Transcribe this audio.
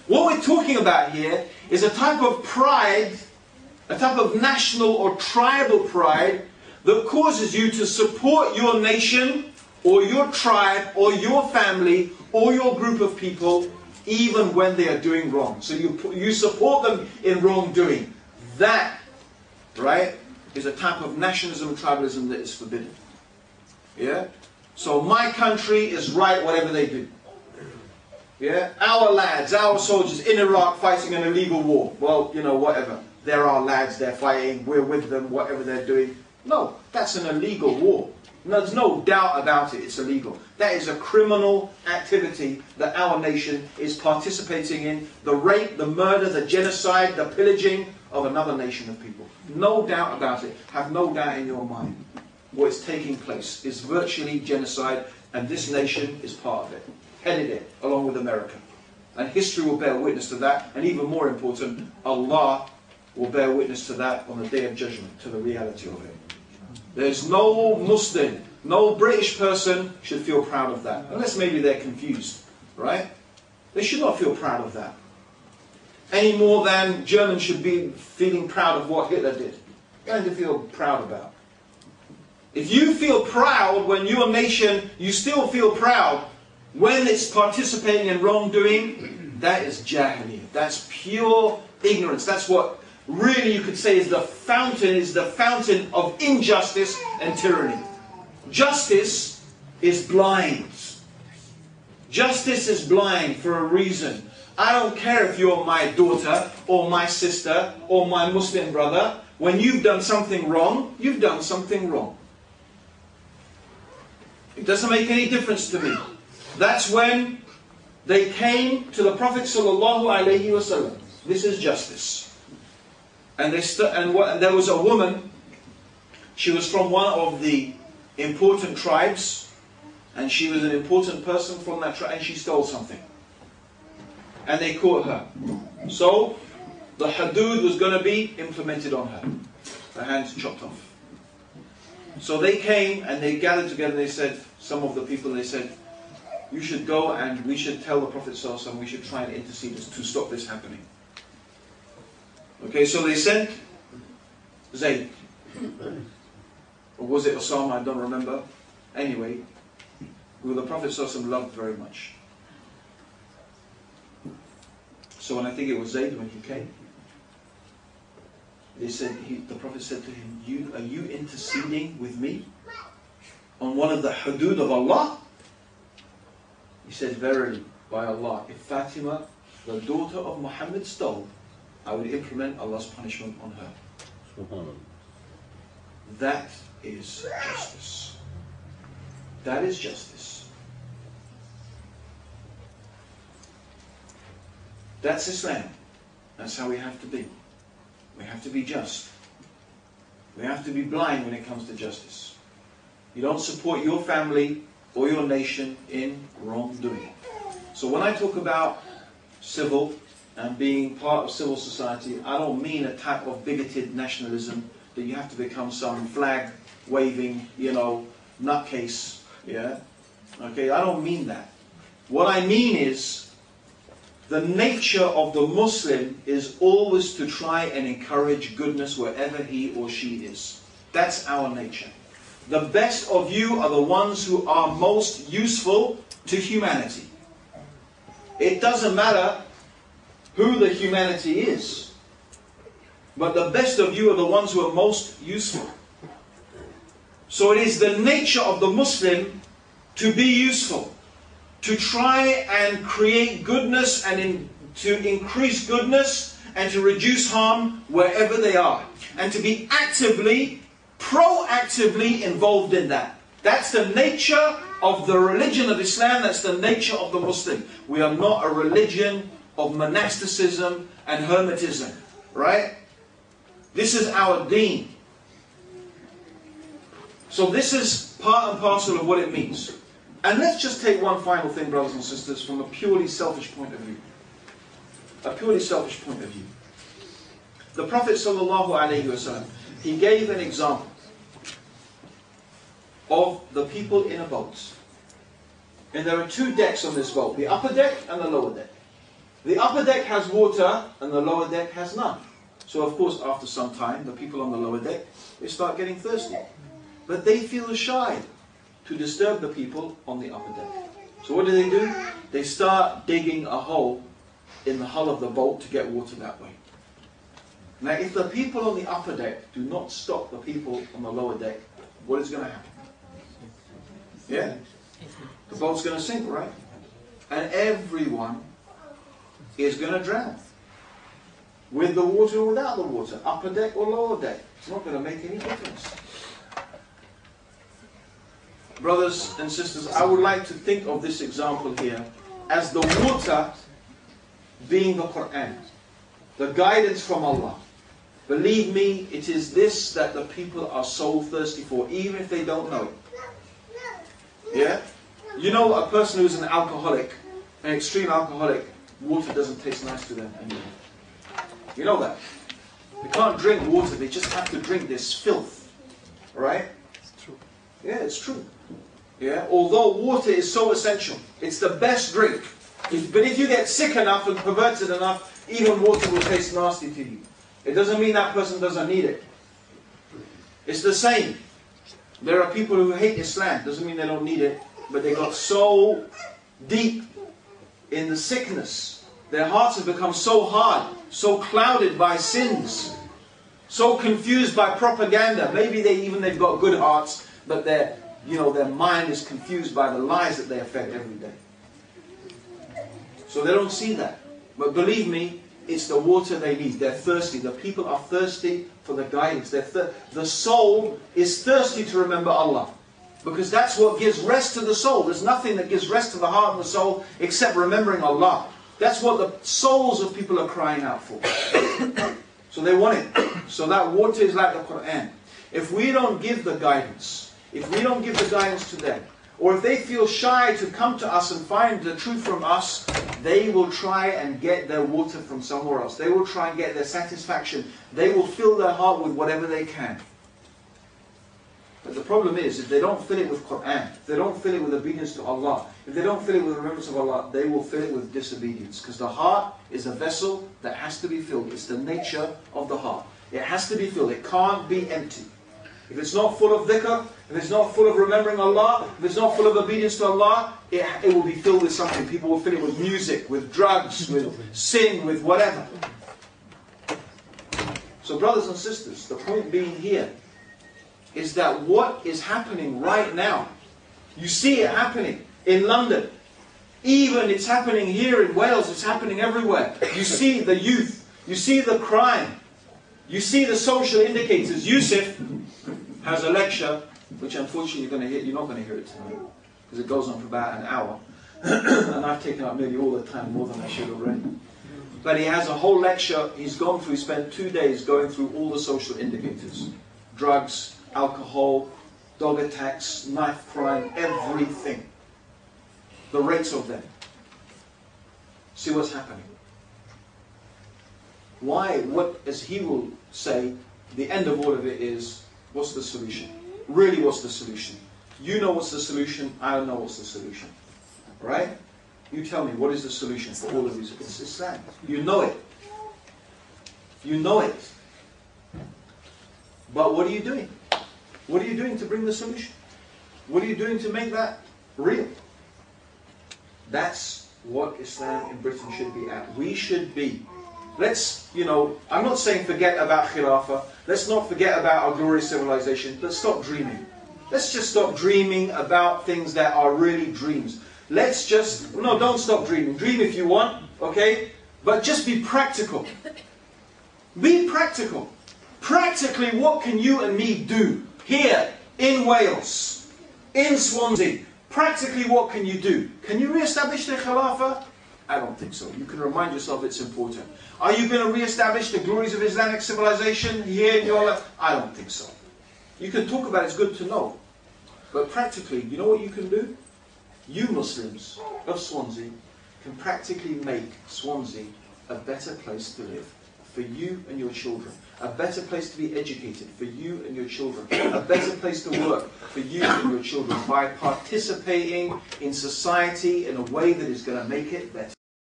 What we're talking about here is a type of pride, a type of national or tribal pride that causes you to support your nation or your tribe or your family or your group of people even when they are doing wrong. So you support them in wrongdoing. That, right, is a type of nationalism and tribalism that is forbidden. Yeah? So my country is right whatever they do. Yeah? Our lads, our soldiers in Iraq fighting an illegal war. Well, you know, whatever. They're our lads, they're fighting, we're with them, whatever they're doing. No, that's an illegal war. No, there's no doubt about it, it's illegal. That is a criminal activity that our nation is participating in. The rape, the murder, the genocide, the pillaging of another nation of people. No doubt about it. Have no doubt in your mind. What is taking place is virtually genocide, and this nation is part of it. Headed it, along with America. And history will bear witness to that, and even more important, Allah will bear witness to that on the Day of Judgment, to the reality of it. There's no Muslim, no British person should feel proud of that. Unless maybe they're confused, right? They should not feel proud of that. Any more than Germans should be feeling proud of what Hitler did. Nothing to feel proud about. If you feel proud when your nation, you still feel proud when it's participating in wrongdoing, that is jahiliyyah. That's pure ignorance. That's what really you could say is the fountain of injustice and tyranny. Justice is blind. Justice is blind for a reason. I don't care if you're my daughter or my sister or my Muslim brother. When you've done something wrong, you've done something wrong. It doesn't make any difference to me. That's when they came to the Prophet ﷺ. This is justice. And there was a woman, she was from one of the important tribes, and she was an important person from that tribe, and she stole something. And they caught her. So, the hudud was going to be implemented on her. Her hands chopped off. So they came and they gathered together, they said, some of the people, they said, you should go and we should tell the Prophet ﷺ, we should try and intercede to stop this happening. Okay, so they sent Zayd. Or was it Osama? I don't remember. Anyway, who the Prophet ﷺ loved very much. So when I think it was Zayd when he came, they said, the Prophet said to him, are you interceding with me on one of the hudud of Allah? He said, verily, by Allah, if Fatima, the daughter of Muhammad, stole, I would implement Allah's punishment on her. That is justice. That is justice. That's Islam. That's how we have to be. We have to be just. We have to be blind when it comes to justice. You don't support your family or your nation in wrongdoing. So when I talk about civil and being part of civil society, I don't mean a type of bigoted nationalism that you have to become some flag-waving, nutcase. Yeah? Okay, I don't mean that. What I mean is, the nature of the Muslim is always to try and encourage goodness wherever he or she is. That's our nature. The best of you are the ones who are most useful to humanity. It doesn't matter who the humanity is, but the best of you are the ones who are most useful. So it is the nature of the Muslim to be useful, to try and create goodness and to increase goodness and to reduce harm wherever they are, and to be actively, proactively involved in that. That's the nature of the religion of Islam, that's the nature of the Muslim. We are not a religion of monasticism and hermetism, right? This is our deen. So this is part and parcel of what it means. And let's just take one final thing, brothers and sisters, from a purely selfish point of view. A purely selfish point of view. The Prophet ﷺ, he gave an example of the people in a boat. And there are two decks on this boat, the upper deck and the lower deck. The upper deck has water and the lower deck has none. So of course after some time the people on the lower deck, they start getting thirsty. But they feel shy to disturb the people on the upper deck. So what do? They start digging a hole in the hull of the boat to get water that way. Now if the people on the upper deck do not stop the people on the lower deck, what is going to happen? Yeah? The boat's going to sink, right? And everyone is going to drown. With the water or without the water, upper deck or lower deck. It's not going to make any difference. Brothers and sisters, I would like to think of this example here as the water being the Quran, the guidance from Allah. Believe me, it is this that the people are so thirsty for, even if they don't know it. Yeah? You know, a person who's an alcoholic, an extreme alcoholic, water doesn't taste nice to them anymore. You know that. They can't drink water, they just have to drink this filth. Right? It's true. Yeah, it's true. Yeah? Although water is so essential, it's the best drink. But if you get sick enough and perverted enough, even water will taste nasty to you. It doesn't mean that person doesn't need it. It's the same. There are people who hate Islam. Doesn't mean they don't need it. But they got so deep in the sickness. Their hearts have become so hard, so clouded by sins, so confused by propaganda. Maybe they've got good hearts, but their mind is confused by the lies that they affect every day. So they don't see that. But believe me, it's the water they need. They're thirsty. The people are thirsty for the guidance. The soul is thirsty to remember Allah. Because that's what gives rest to the soul. There's nothing that gives rest to the heart and the soul except remembering Allah. That's what the souls of people are crying out for. So they want it. So that water is like the Quran. If we don't give the guidance, if we don't give the guidance to them, or if they feel shy to come to us and find the truth from us, they will try and get their water from somewhere else. They will try and get their satisfaction. They will fill their heart with whatever they can. But the problem is, if they don't fill it with Quran, if they don't fill it with obedience to Allah, if they don't fill it with remembrance of Allah, they will fill it with disobedience. Because the heart is a vessel that has to be filled. It's the nature of the heart. It has to be filled. It can't be empty. If it's not full of dhikr, if it's not full of remembering Allah, if it's not full of obedience to Allah, it will be filled with something. People will fill it with music, with drugs, with sin, with whatever. So brothers and sisters, the point being here is that what is happening right now, you see it happening in London. Even it's happening here in Wales, it's happening everywhere. You see the youth, you see the crime, you see the social indicators. Yusuf has a lecture, which unfortunately you're not going to hear it tonight, because it goes on for about an hour. And I've taken up nearly all the time, more than I should already. But he has a whole lecture, he spent 2 days going through all the social indicators. Drugs, alcohol, dog attacks, knife crime, everything. The rates of them. See what's happening. Why? What, as he will say, the end of all of it is, what's the solution? Really, what's the solution? You know what's the solution, I don't know what's the solution. Right? You tell me, what is the solution for all of these? It's Islam. You know it. You know it. But what are you doing? What are you doing to bring the solution? What are you doing to make that real? That's what Islam in Britain should be at. We should be. Let's, I'm not saying forget about Khilafah. Let's not forget about our glorious civilization. Let's stop dreaming. Let's just stop dreaming about things that are really dreams. Let's just, no, don't stop dreaming. Dream if you want, okay? But just be practical. Be practical. Practically, what can you and me do? Here, in Wales, in Swansea, practically what can you do? Can you re-establish the Khilafah? I don't think so. You can remind yourself it's important. Are you going to re-establish the glories of Islamic civilization here in your life? I don't think so. You can talk about it, it's good to know. But practically, you know what you can do? You Muslims of Swansea can practically make Swansea a better place to live for you and your children. A better place to be educated for you and your children. A better place to work for you and your children by participating in society in a way that is going to make it better.